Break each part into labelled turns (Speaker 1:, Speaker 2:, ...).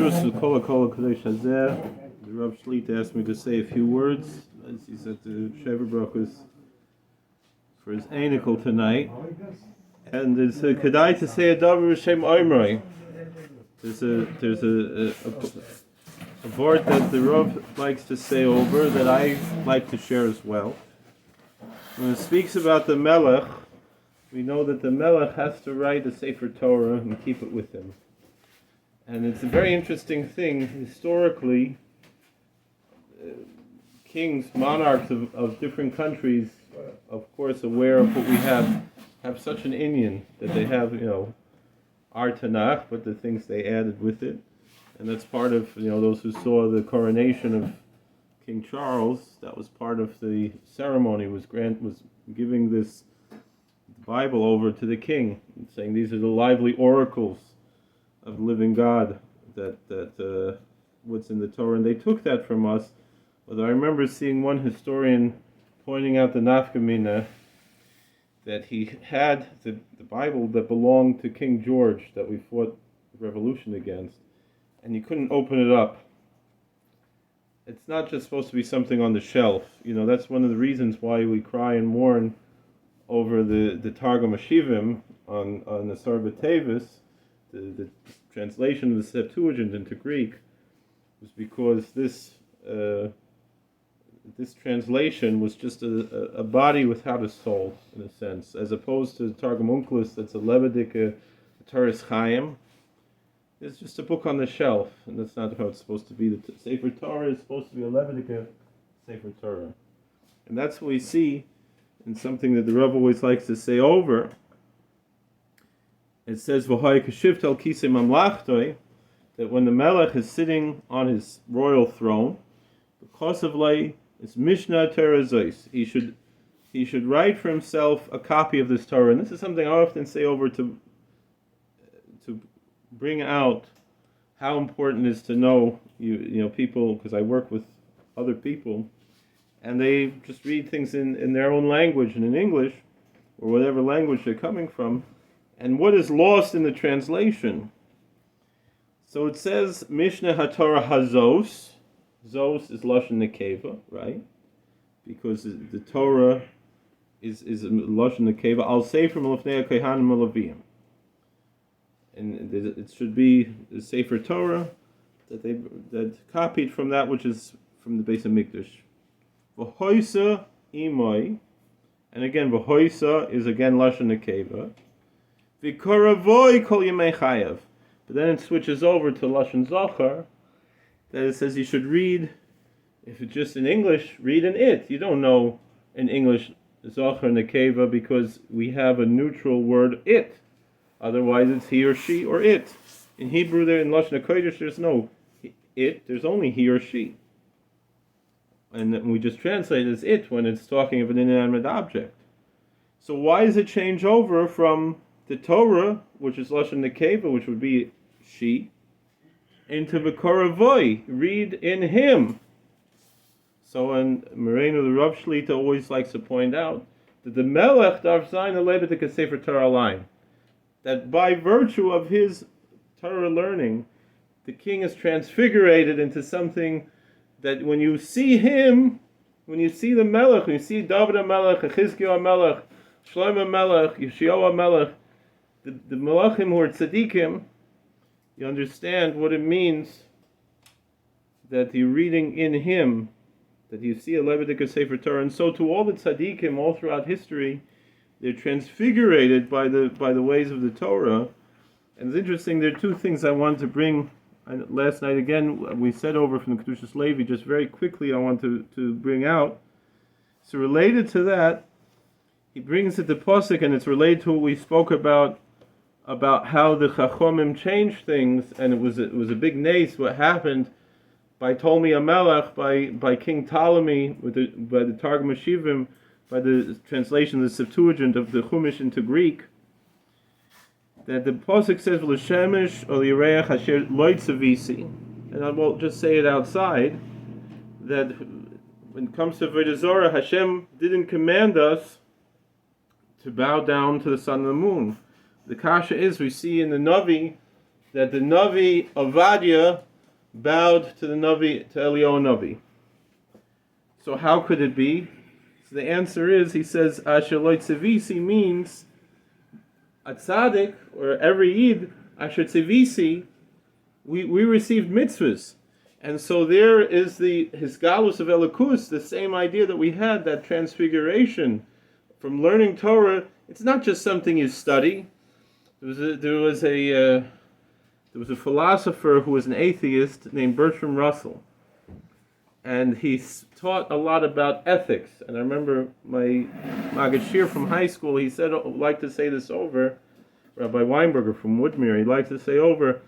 Speaker 1: Parshas Shoftim, the Rav Shlita asked me to say a few words. As he said, the Shever Brachos for his Einikel tonight, and it's kedai to say a davar Shem Oimroi. There's a word that the Rav likes to say over that I like to share as well. When it speaks about the Melech, we know that the Melech has to write a Sefer Torah and keep it with him. And it's a very interesting thing. Historically, kings, monarchs of different countries, of course, aware of what we have such an inyan that they have, our Tanakh, but the things they added with it. And that's part of, those who saw the coronation of King Charles. That was part of the ceremony, was giving this Bible over to the king, saying these are the lively oracles of the living God that what's in the Torah, and they took that from us. Although I remember seeing one historian pointing out the nafkamina that he had the Bible that belonged to King George that we fought the revolution against, and you couldn't open it up. It's not just supposed to be something on the shelf. That's one of the reasons why we cry and mourn over the Targum Ashivim on the Sarbatevis, the translation of the Septuagint into Greek, was because this translation was just a body without a soul, in a sense, as opposed to Targum Onkelos, that's a Levitic, Toras Chaim. It's just a book on the shelf, and that's not how it's supposed to be. The Sefer Torah is supposed to be a Levitic Sefer Torah. And that's what we see in something that the Rebbe always likes to say over. It says, V'hoi kashivt al kisei mamlachtoi, that when the Melech is sitting on his royal throne, because of lay is Mishnah Torah Zois. He should write for himself a copy of this Torah. And this is something I often say over to bring out how important it is to know people, because I work with other people, and they just read things in their own language and in English, or whatever language they're coming from, and what is lost in the translation. So it says, Mishnah HaTorah HaZos. Zos is Lashon Nekeva, right? Because the Torah is Lashon Nekeva. I'll say from Lefnei HaKohanim HaLevim. And it should be the Sefer Torah that copied from that which is from the Beis HaMikdash. V'hoisa imoi, and again v'hoisa is again Lashon Nekeva. V'koravoi kol yemei chayav, but then it switches over to Lashon Zachar, that it says you should read, if it's just in English, read in it. You don't know in English Zachar Nekeva because we have a neutral word it. Otherwise it's he or she or it. In Hebrew there, in Lashon HaKodesh, there's no it, there's only he or she. And then we just translate it as it when it's talking of an inanimate object. So why does it change over from the Torah, which is Lashon Nekeva, which would be she, into V'koravoi, read in him? So in Moreno, the Rav Shlita always likes to point out that the Melech darf sein a Levitic Sefer Torah line. That by virtue of his Torah learning, the king is transfigurated into something that when you see him, when you see the Melech, when you see David HaMelech, Chizkiyahu HaMelech, Shlomo HaMelech, Yeshayahu HaMelech, the Melachim who are tzaddikim, you understand what it means that you're reading in him, that you see a Levitic Sefer Torah. And so to all the tzaddikim all throughout history, they're transfigurated by the ways of the Torah. And it's interesting, there are two things I wanted to bring. Last night, again, we said over from the Kedushas Levi, just very quickly I want to bring out. So related to that, he brings it to Pasuk, and it's related to what we spoke about how the Chachomim changed things, and it was a big nace what happened by Ptolemy HaMelech, by King Ptolemy, by the Targum Ashivim, by the translation of the Septuagint of the Chumash into Greek, that the Pasuk says, "V'l'shemesh ol yireach asher lo tzavisi," and I will just say it outside, that when it comes to Avodah Zarah, Hashem didn't command us to bow down to the sun and the moon. The kasha is, we see in the Navi, that the Navi Avadia bowed to the Navi, to Eliyahu Navi. So how could it be? So the answer is, he says, Asher lo tzivisi means a tzaddik, or every Yid, Asher tzivisi, we received mitzvahs. And so there is the Hisgalus of Elokus, the same idea that we had, that transfiguration from learning Torah. It's not just something you study. There was a philosopher who was an atheist named Bertrand Russell, and he taught a lot about ethics. And I remember my Magashir from high school, he said, liked to say this over, Rabbi Weinberger from Woodmere, he liked to say over,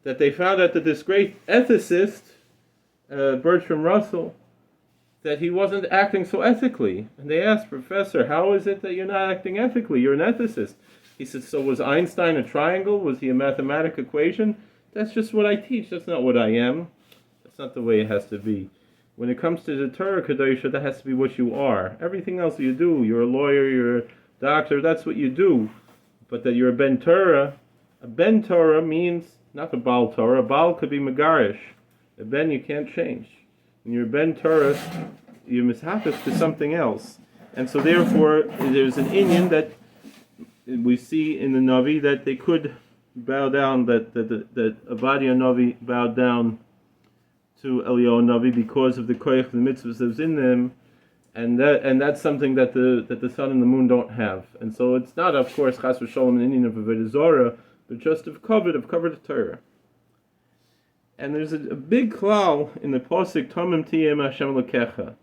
Speaker 1: that they found out that this great ethicist, Bertrand Russell, that he wasn't acting so ethically. And they asked, Professor, how is it that you're not acting ethically? You're an ethicist. He said, so was Einstein a triangle? Was he a mathematic equation? That's just what I teach. That's not what I am. That's not the way it has to be. When it comes to the Torah Kedosha, that has to be what you are. Everything else you do, you're a lawyer, you're a doctor, that's what you do. But that you're a Ben Torah means not a Baal Torah. A Baal could be Megarish. A Ben you can't change. When you're a Ben Torah, you're mishapif to something else. And so therefore, there's an inyan that we see in the Navi that they could bow down, that Avadia Navi bowed down to Eliyahu Navi because of the koyach, the mitzvahs that's in them, and that's something that the sun and the moon don't have. And so it's not, of course, chas v'sholem an inyan of Avodah Zorah, but just of covered Torah. And there's a big klal in the posik Tomim Tiyem Hashem Elokecha.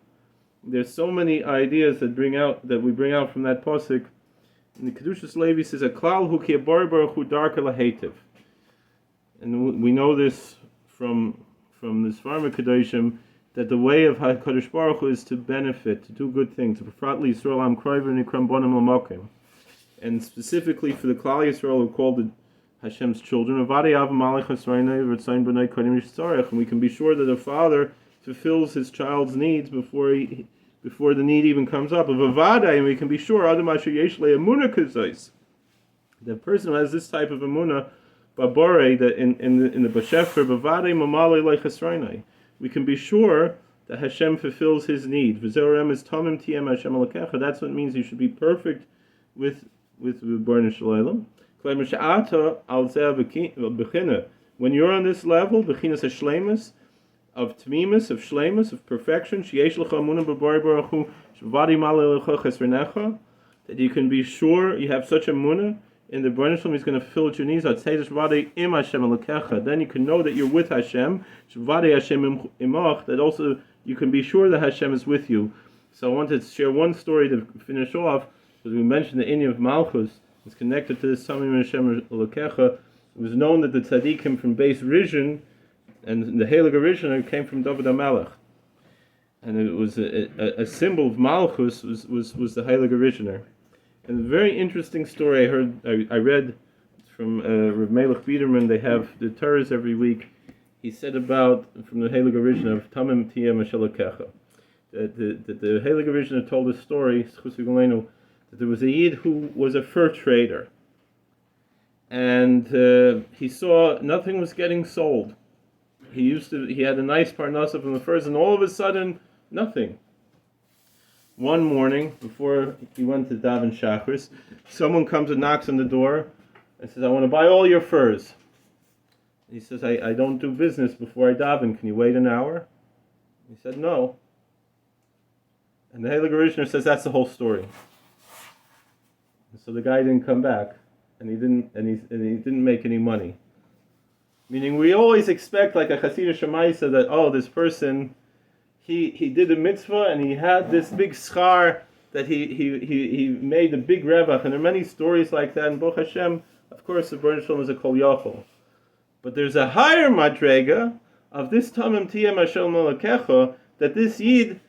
Speaker 1: There's so many ideas that we bring out from that posik. And the Kedushas Levi says, a klal hu ki abar baruch hu darka lahetiv. And we know this from this Farmer Kedoshim, that the way of HaKadosh Baruch Hu is to benefit, to do good things. And specifically for the Klal Yisrael who called Hashem's children, and we can be sure that a father fulfills his child's needs before the need even comes up. And we can be sure the person who has this type of emunah, babore, that in the Bashefer, we can be sure that Hashem fulfills his need. That's what it means. You should be perfect with B'nai Shalom. When you're on this level, bechinas hashleimus, of tmimus, of shleimus, of perfection, that you can be sure you have such a munah in the B'nai Shalom, he's going to fill your needs. Then you can know that you're with Hashem. That also you can be sure that Hashem is with you. So I wanted to share one story to finish off, because we mentioned the inyan of Malchus. It's connected to this Samim Hashem Elokecha. It was known that the tzaddikim from Beis Rishon and the Heilige Rishon came from David HaMelech, and it was a symbol of Malchus was the Heilige Rishon. And a very interesting story I read from Rav Melech Biederman. They have the Torahs every week. He said about, from the Heilige Rishon of Tamim Tiyeh Mashalakecha, that the Heilige Rishon told a story, that there was a Yid who was a fur trader, and he saw nothing was getting sold. He had a nice parnasa from the furs, and all of a sudden, nothing. One morning, before he went to daven shachris, someone comes and knocks on the door and says, I want to buy all your furs. He says, I don't do business before I daven. Can you wait an hour? He said, no. And the Heilige Rishon says, that's the whole story. And so the guy didn't come back, and he didn't make any money. Meaning, we always expect, like a Hasidic Shemaisa, that this person, he did a mitzvah and he had this big schar that he made a big revach, and there are many stories like that. And Baruch Hashem, of course, the B'nai Shalom is a kol yachol, but there's a higher madrega of this Tamim Tiyeh Hashem Elokecha, that this Yid,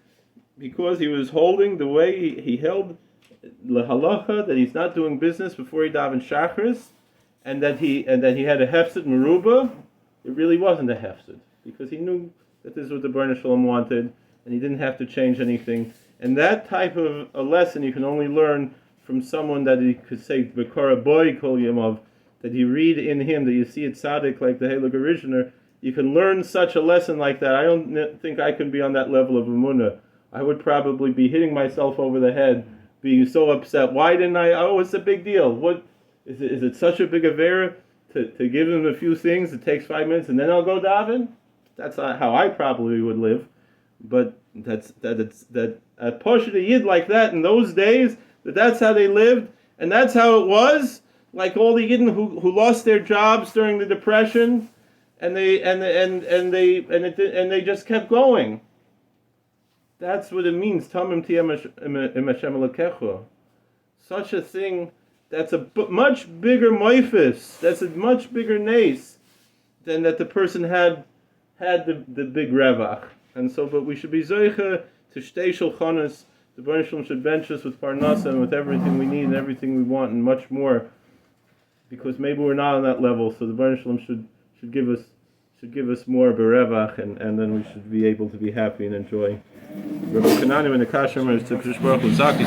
Speaker 1: because he was holding the way he held lehalacha, that he's not doing business before he daven shachris, and that he had a hefsid meruba, it really wasn't a hefsid, because he knew that this is what the B'nai Shalom wanted, and he didn't have to change anything. And that type of a lesson you can only learn from someone that he could say, B'kara boy kol yamav, that you read in him, that you see it tzaddik like the Heilige Rishon, you can learn such a lesson like that. I don't think I can be on that level of emunah. I would probably be hitting myself over the head, being so upset. Why didn't I? Oh, it's a big deal. What is it? Is it such a big avera to give him a few things? It takes 5 minutes and then I'll go daven. That's not how I probably would live. But that a Poshet Yid like that in those days, that's how they lived, and that's how it was. Like all the Yidden who lost their jobs during the Depression, and they just kept going. That's what it means. Tamim tiyem Hashem Elokecha. Such a thing. That's a much bigger moifis. That's a much bigger nace than that the person had the big revach. And so, but we should be zoicha to shtei shulchanos. The Baruch Shalom should bench us with parnasa and with everything we need and everything we want and much more, because maybe we're not on that level. So the Baruch Shalom should give us more berevach, and then we should be able to be happy and enjoy. Rabbi Kolakowski and the Kasher is to Baruch Hu Zaki.